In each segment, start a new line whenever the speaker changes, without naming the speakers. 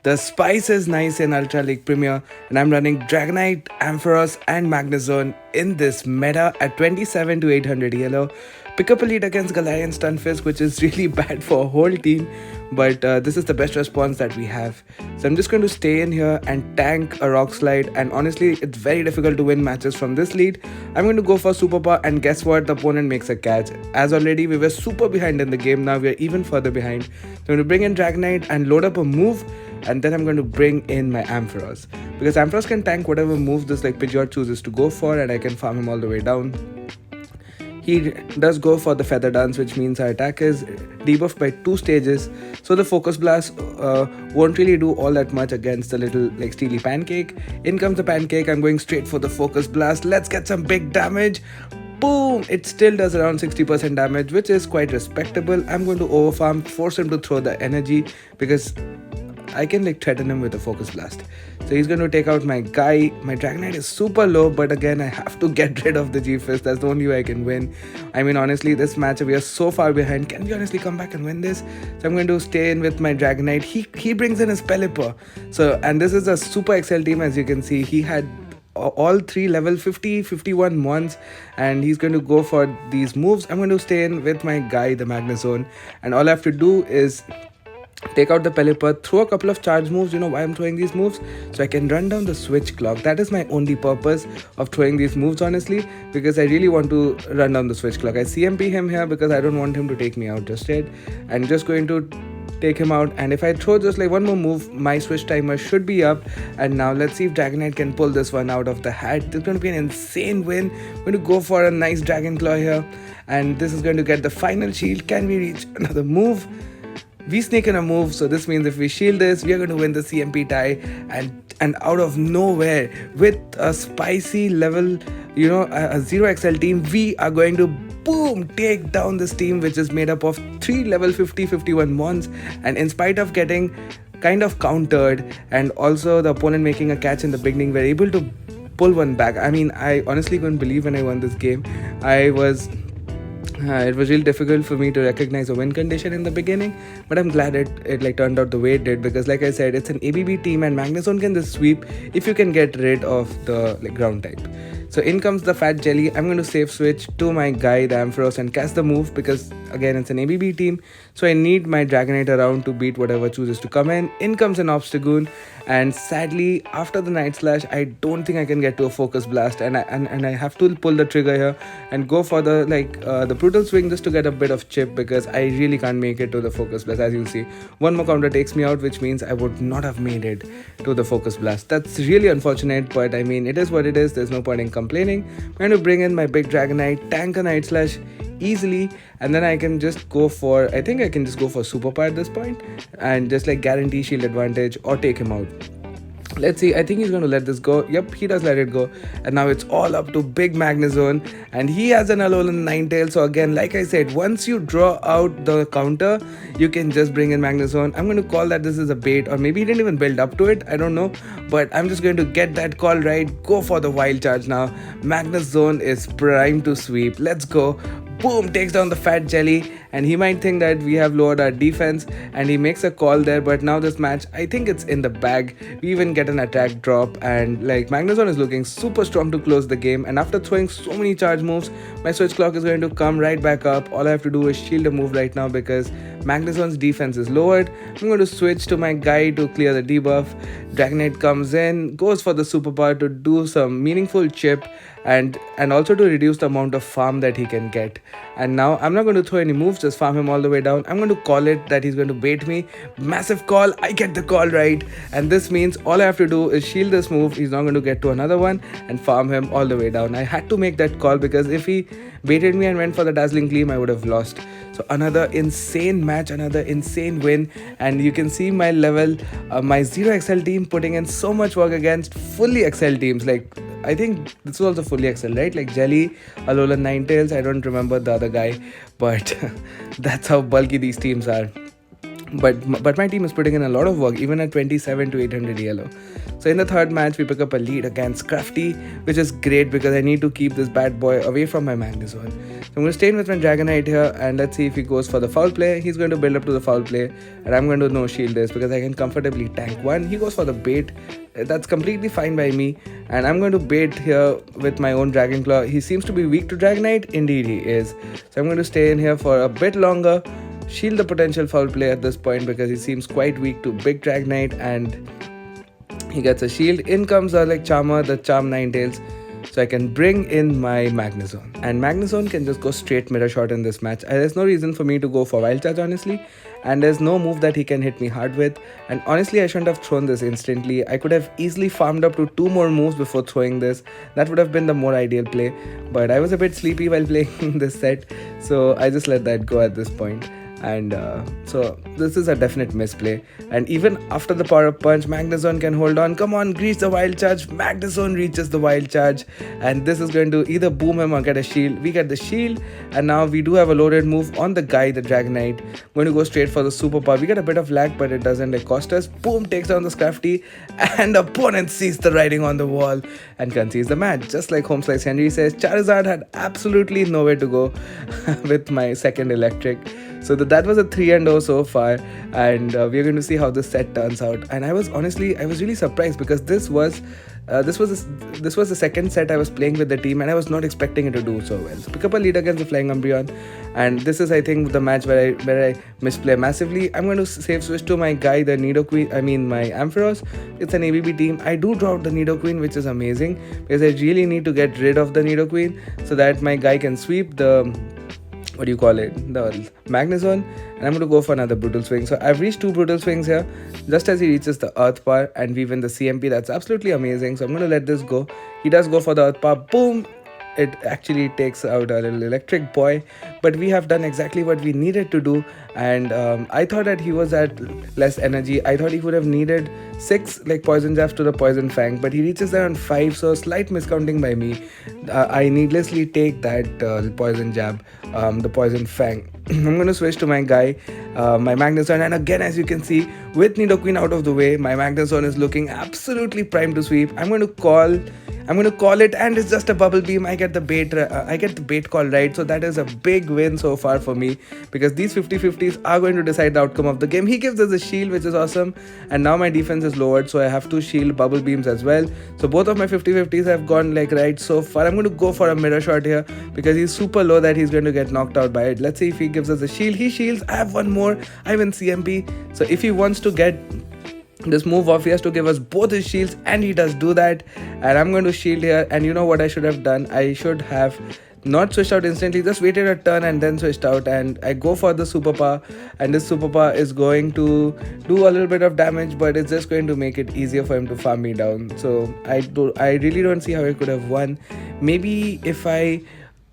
The spice is nice in Ultra League Premier, and I'm running Dragonite, Ampharos, and Magnezone in this meta at 27 to 800 ELO. Pick up a lead against Galarian Stunfisk, which is really bad for a whole team, but this is the best response that we have. So I'm just going to stay in here and tank a Rock Slide, and honestly, it's very difficult to win matches from this lead. I'm going to go for Super Power, and guess what? The opponent makes a catch. As already we were super behind in the game, now we are even further behind. So I'm going to bring in Dragonite and load up a move, and then I'm going to bring in my Ampharos, because Ampharos can tank whatever move this like Pidgeot chooses to go for, and I can farm him all the way down. He does go for the Feather Dance, which means our attack is debuffed by 2 stages, so the Focus Blast won't really do all that much against the little like Steely Pancake. In comes the Pancake, I'm going straight for the Focus Blast. Let's get some big damage. Boom! It still does around 60% damage, which is quite respectable. I'm going to overfarm, force him to throw the energy, because I can like threaten him with a Focus Blast. So he's going to take out my guy. My Dragonite is super low, but again I have to get rid of the G-Fist. That's the only way I can win. I mean, honestly, this match we are so far behind. Can we honestly come back and win this? So I'm going to stay in with my Dragonite. He brings in his Pelipper. So, and this is a super XL team, as you can see. He had all 3 level 50 51 mons, and he's going to go for these moves. I'm going to stay in with my guy, the Magnezone, and all I have to do is take out the Pelipper, throw a couple of charge moves. You know why I'm throwing these moves? So I can run down the switch clock. That is my only purpose of throwing these moves, honestly, because I really want to run down the switch clock. I CMP him here because I don't want him to take me out just yet. I'm just going to take him out, and if I throw just like one more move, my switch timer should be up. And now let's see if Dragonite can pull this one out of the hat. This is going to be an insane win. I'm going to go for a nice Dragon Claw here, and this is going to get the final shield. Can we reach another move? We sneak in a move, so this means if we shield this, we are going to win the CMP tie. And out of nowhere, with a spicy level, a 0XL team, we are going to boom take down this team, which is made up of 3 level 50 51 mons. And in spite of getting kind of countered, and also the opponent making a catch in the beginning, we're able to pull one back. I mean, I honestly couldn't believe when I won this game. It was really difficult for me to recognize a win condition in the beginning, but I'm glad it like turned out the way it did, because like I said, it's an ABB team, and Magnezone can just sweep if you can get rid of the like ground type. So in comes the Fat Jelly. I'm going to safe switch to my guy, the Ampharos, and cast the move, because again it's an ABB team, so I need my Dragonite around to beat whatever chooses to come in. In comes an Obstagoon, and sadly after the Night Slash I don't think I can get to a Focus Blast, and I have to pull the trigger here and go for the the Brutal Swing just to get a bit of chip, because I really can't make it to the Focus Blast. As you see, one more counter takes me out, which means I would not have made it to the Focus Blast. That's really unfortunate, but I mean, it is what it is. There's no point in complaining. I'm going to bring in my big Dragonite, tank a Night Slash easily, and then I can just go for, I think I can just go for Super Power at this point and just like guarantee shield advantage or take him out. Let's see, I think he's going to let this go. Yep, he does let it go. And now it's all up to big Magnezone, and he has an Alolan Ninetale. So again, like I said, once you draw out the counter, you can just bring in Magnezone. I'm going to call that this is a bait, or maybe he didn't even build up to it, I don't know, but I'm just going to get that call right. Go for the Wild Charge now. Magnezone is primed to sweep. Let's go. Boom, takes down the Fat Jelly, and he might think that we have lowered our defense, and he makes a call there. But now this match, I think it's in the bag. We even get an attack drop, and like Magnezone is looking super strong to close the game. And after throwing so many charge moves, my switch clock is going to come right back up. All I have to do is shield a move right now, because Magnezone's defense is lowered. I'm going to switch to my guy to clear the debuff. Dragonite comes in, goes for the Super Power to do some meaningful chip, and also to reduce the amount of farm that he can get. And now I'm not going to throw any moves, just farm him all the way down. I'm going to call it that he's going to bait me. Massive call, I get the call right, and this means all I have to do is shield this move. He's not going to get to another one, and farm him all the way down. I had to make that call, because if he baited me and went for the Dazzling Gleam, I would have lost. So another insane match, another insane win, and you can see my level, my 0XL team putting in so much work against fully XL teams. Like, I think this was also fully XL, right? Like Jelly, Alolan Ninetales, I don't remember the other guy, but that's how bulky these teams are. but my team is putting in a lot of work even at 27 to 800 yellow. So in the third match we pick up a lead against Crafty, which is great because I need to keep this bad boy away from my Magnezone. So I'm going to stay in with my Dragonite here, and let's see if he goes for the foul play. He's going to build up to the foul play, and I'm going to no shield this because I can comfortably tank one. He goes for the bait. That's completely fine by me, and I'm going to bait here with my own Dragon Claw. He seems to be weak to Dragonite. Indeed he is. So I'm going to stay in here for a bit longer, shield the potential foul play at this point because he seems quite weak to big Dragonite, and he gets a shield. In comes like Charmer, the Charm Ninetales, so I can bring in my Magnezone, and Magnezone can just go straight Mirror Shot in this match. There's no reason for me to go for Wild Charge honestly, and there's no move that he can hit me hard with, and honestly I shouldn't have thrown this instantly. I could have easily farmed up to 2 more moves before throwing this. That would have been the more ideal play, but I was a bit sleepy while playing this set, so I just let that go at this point. And so this is a definite misplay, and even after the power up punch, Magnezone can hold on. Come on, reach the Wild Charge. Magnezone reaches the Wild Charge, and this is going to either boom him or get a shield. We get the shield, and now we do have a loaded move on the guy, the Dragonite. Going to go straight for the super power. We get a bit of lag, but it doesn't cost us. Boom, takes down the Scrafty, and opponent sees the writing on the wall and concedes the match. Just like Home Slice Henry says, Charizard had absolutely nowhere to go with my second electric. So that was a 3-0 so far, and we're going to see how this set turns out. And I was really surprised because this was the second set I was playing with the team, and I was not expecting it to do so well. So pick up a lead against the Flying Umbreon, and this is I think the match where I misplay massively. I'm going to save switch to my guy, the Nidoqueen. I mean my Ampharos. It's an ABB team. I do draw out the Nidoqueen, which is amazing because I really need to get rid of the Nidoqueen so that my guy can sweep the the Magnezone, and I'm going to go for another Brutal Swing. So I've reached 2 Brutal Swings here just as he reaches the Earth Power, and we win the CMP. That's absolutely amazing. So I'm going to let this go. He does go for the Earth Power. Boom! It actually takes out a little electric boy, but we have done exactly what we needed to do. And I thought that he was at less energy. I thought he would have needed 6 Poison Jabs to the Poison Fang, but he reaches there on 5, so slight miscounting by me. I needlessly take that Poison Jab, the Poison Fang. I'm going to switch to my guy, my Magnezone, and again, as you can see, with Nidoqueen out of the way, my Magnezone is looking absolutely primed to sweep. I'm going to call it, and it's just a Bubble Beam. I get the bait call right, so that is a big win so far for me because these 50-50s are going to decide the outcome of the game. He gives us a shield, which is awesome, and now my defense is lowered, so I have to shield Bubble Beams as well. So both of my 50-50s have gone right so far. I'm going to go for a Mirror Shot here because he's super low that he's going to get knocked out by it. Let's see if he gives us a shield. He shields. I have one more. I win CMP. So if he wants to get this move off, he has to give us both his shields, and he does do that. And I'm going to shield here, and you know what I should have done? I should have not switched out instantly, just waited a turn and then switched out, and I go for the super power, and this super power is going to do a little bit of damage, but it's just going to make it easier for him to farm me down. So I really don't see how I could have won. Maybe if I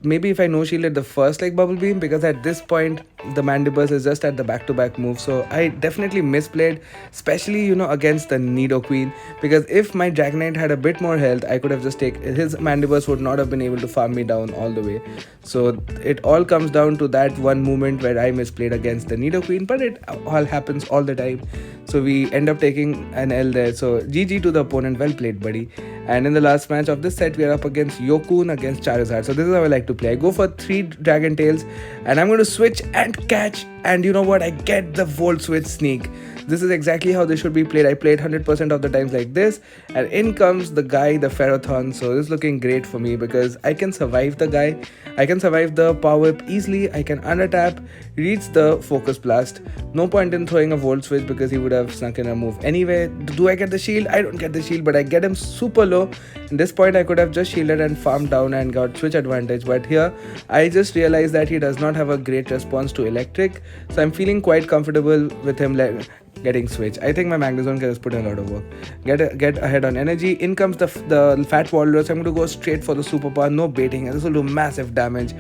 no shielded the first Bubble Beam, because at this point the Mandibus is just at the back-to-back move. So I definitely misplayed, especially against the Nidoqueen, because if my Dragonite had a bit more health, I could have just taken his Mandibus, would not have been able to farm me down all the way. So it all comes down to that one moment where I misplayed against the Nidoqueen, but it all happens all the time. So we end up taking an L there. So GG to the opponent, well played buddy. And in the last match of this set, we are up against Yokun against Charizard. So this is how I like to play. I go for 3 Dragon Tails, and I'm going to switch and catch, and you know what, I get the Volt Switch Sneak. This is exactly how they should be played. I played 100% of the times like this, and in comes the guy, the Ferrothorn. So this is looking great for me because I can survive the guy. I can survive the Power Whip easily. I can under-tap, reach the Focus Blast. No point in throwing a Volt Switch because he would have snuck in a move anyway. Do I get the shield? I don't get the shield, but I get him super low. At this point, I could have just shielded and farmed down and got switch advantage, but here I just realized that he does not have a great response to electric, so I'm feeling quite comfortable with him getting switch. I think my Magnezone can just put in a lot of work. Get ahead on energy. In comes the Fat Walrus. I'm going to go straight for the super power, no baiting, and this will do massive damage.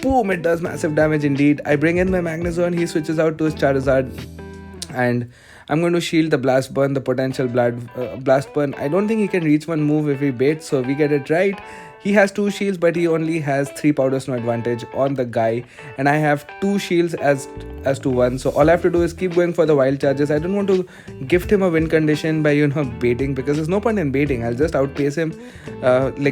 Boom, it does massive damage indeed. I bring in my Magnezone, he switches out to his Charizard, and I'm going to shield the Blast Burn, the potential Blast Burn. I don't think he can reach one move if he baits, so we get it right. He has 2 shields, but he only has 3 powder snow advantage on the guy, and I have 2 shields as to 1. So all I have to do is keep going for the wild charges. I don't want to gift him a win condition by baiting, because there's no point in baiting. I'll just outpace him,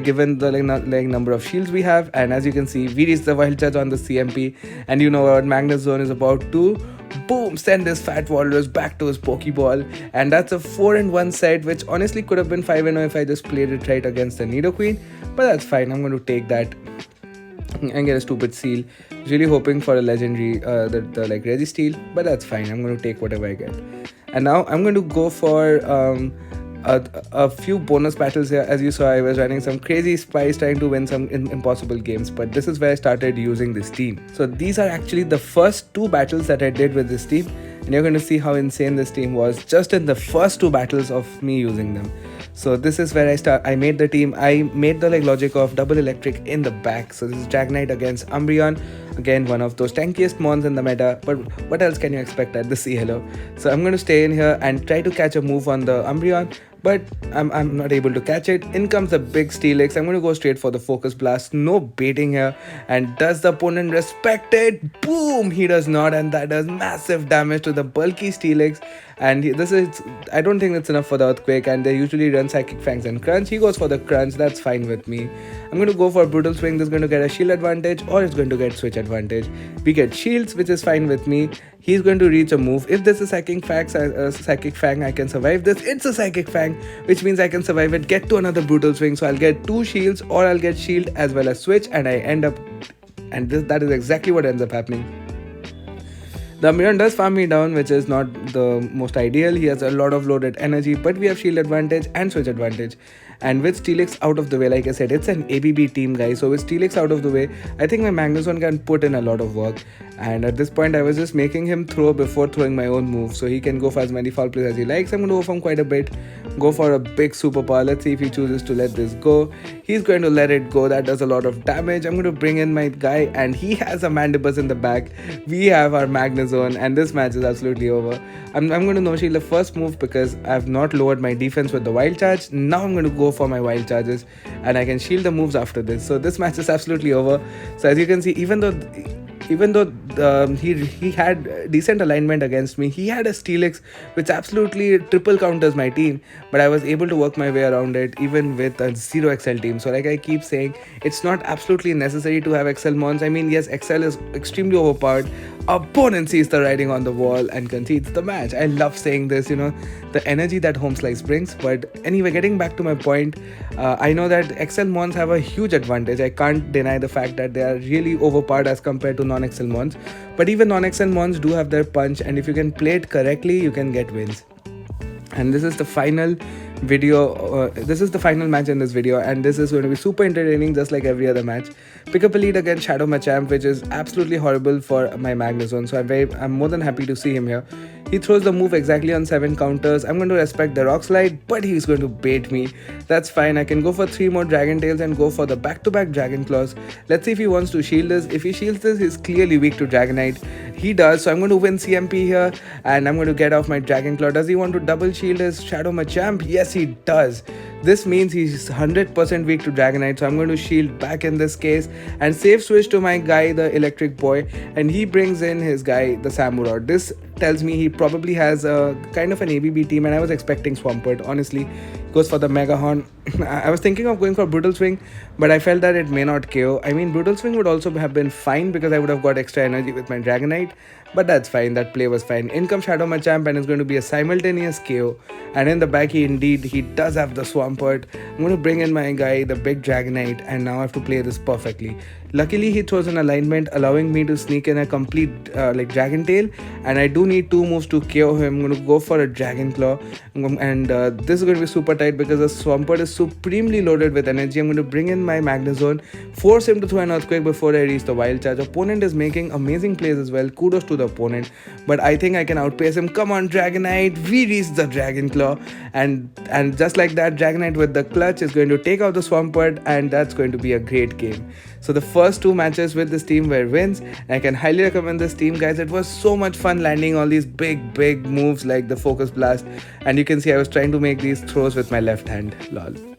given the number of shields we have. And as you can see, we reached the wild charge on the CMP, and what Magnus Zone is about to boom, send this fat walrus back to his pokeball. And that's a 4-1 set, which honestly could have been 5-0 if I just played it right against the Nidoqueen, but that's fine. I'm going to take that and get a stupid seal. Really hoping for a legendary, the Registeel, but that's fine. I'm going to take whatever I get. And now I'm going to go for a few bonus battles here. As you saw, I was running some crazy spies trying to win some impossible games, but this is where I started using this team. So these are actually the first 2 battles that I did with this team, and you're going to see how insane this team was just in the first 2 battles of me using them. So this is where I made the team. I made the logic of double electric in the back. So this is Dragonite against Umbreon. Again, one of those tankiest mons in the meta, but what else can you expect at this ELO? So I'm going to stay in here and try to catch a move on the Umbreon, but I'm not able to catch it. In comes the big Steelix. I'm going to go straight for the Focus Blast. No baiting here. And does the opponent respect it? Boom! He does not, and that does massive damage to the bulky Steelix. And I don't think that's enough for the Earthquake, and they usually run Psychic Fangs and Crunch. He goes for the Crunch. That's fine with me. I'm going to go for Brutal Swing. This is going to get a shield advantage, or it's going to get switch advantage. We get shields, which is fine with me. He's going to reach a move. If this is Psychic Fang, I can survive this. It's a Psychic Fang, which means I can survive it, get to another Brutal Swing. So I'll get 2 shields, or I'll get shield as well as switch, and I end up, and that is exactly what ends up happening. The Umbreon does farm me down, which is not the most ideal. He has a lot of loaded energy, but we have shield advantage and switch advantage. And with Steelix out of the way, like I said, it's an ABB team, guys. So with Steelix out of the way, I think my Magnezone can put in a lot of work. And at this point, I was just making him throw before throwing my own move, so he can go for as many foul plays as he likes. I'm going to go from quite a bit, go for a big super power. Let's see if he chooses to let this go. He's going to let it go. That does a lot of damage. I'm going to bring in my guy, and he has a Mandibuzz in the back. We have our Magnezone, and this match is absolutely over. I'm going to no-shield the first move because I have not lowered my defense with the Wild Charge. Now I'm going to go for my Wild Charges, and I can shield the moves after this. So this match is absolutely over. So as you can see, even though he had decent alignment against me, he had a Steelix which absolutely triple counters my team, but I was able to work my way around it even with a 0 XL team. So like I keep saying, it's not absolutely necessary to have XL mons. I mean, yes, XL is extremely overpowered. Opponent sees the writing on the wall and concedes the match. I love saying this, the energy that Home Slice brings. But anyway, getting back to my point, I know that XL mons have a huge advantage. I can't deny the fact that they are really overpowered as compared to non-XL mons. But even non-XL mons do have their punch, and if you can play it correctly, you can get wins. And this is the final video, this is the final match in this video, and this is going to be super entertaining just like every other match. Pick up a lead against Shadow Machamp, which is absolutely horrible for my Magnezone, so I'm more than happy to see him here. He throws the move exactly on 7 counters. I'm going to respect the Rock Slide, but he's going to bait me. That's fine. I can go for 3 more Dragon Tails and go for the back-to-back Dragon Claws. Let's see if he wants to shield this. If he shields this, he's clearly weak to Dragonite. He does, so I'm going to win CMP here, and I'm going to get off my Dragon Claw. Does he want to double shield his Shadow Machamp? Yes, he does. This means he's 100% weak to Dragonite, so I'm going to shield back in this case and save switch to my guy, the Electric Boy, and he brings in his guy, the Samurott. This tells me he probably has a kind of an ABB team, and I was expecting Swampert, honestly. Goes for the Mega Horn. I was thinking of going for Brutal Swing, but I felt that it may not KO. I mean, Brutal Swing would also have been fine because I would have got extra energy with my Dragonite, but that's fine. That play was fine. In comes Shadow Machamp, and it's going to be a simultaneous KO. And in the back, he does have the Swampert. I'm going to bring in my guy, the big Dragonite, and now I have to play this perfectly. Luckily, he throws an alignment, allowing me to sneak in a complete Dragon Tail, and I do need 2 moves to KO him. I'm going to go for a Dragon Claw, and this is going to be super tight because the Swampert is supremely loaded with energy. I'm going to bring in my Magnezone, force him to throw an Earthquake before I reach the Wild Charge. Opponent is making amazing plays as well. Kudos to the opponent, but I think I can outpace him. Come on, Dragonite. We reach the Dragon Claw, and just like that, Dragonite with the clutch is going to take out the Swampert, and that's going to be a great game. So the first 2 matches with this team were wins, and I can highly recommend this team, guys. It was so much fun landing all these big moves like the Focus Blast, and you can see I was trying to make these throws with my left hand. Lol.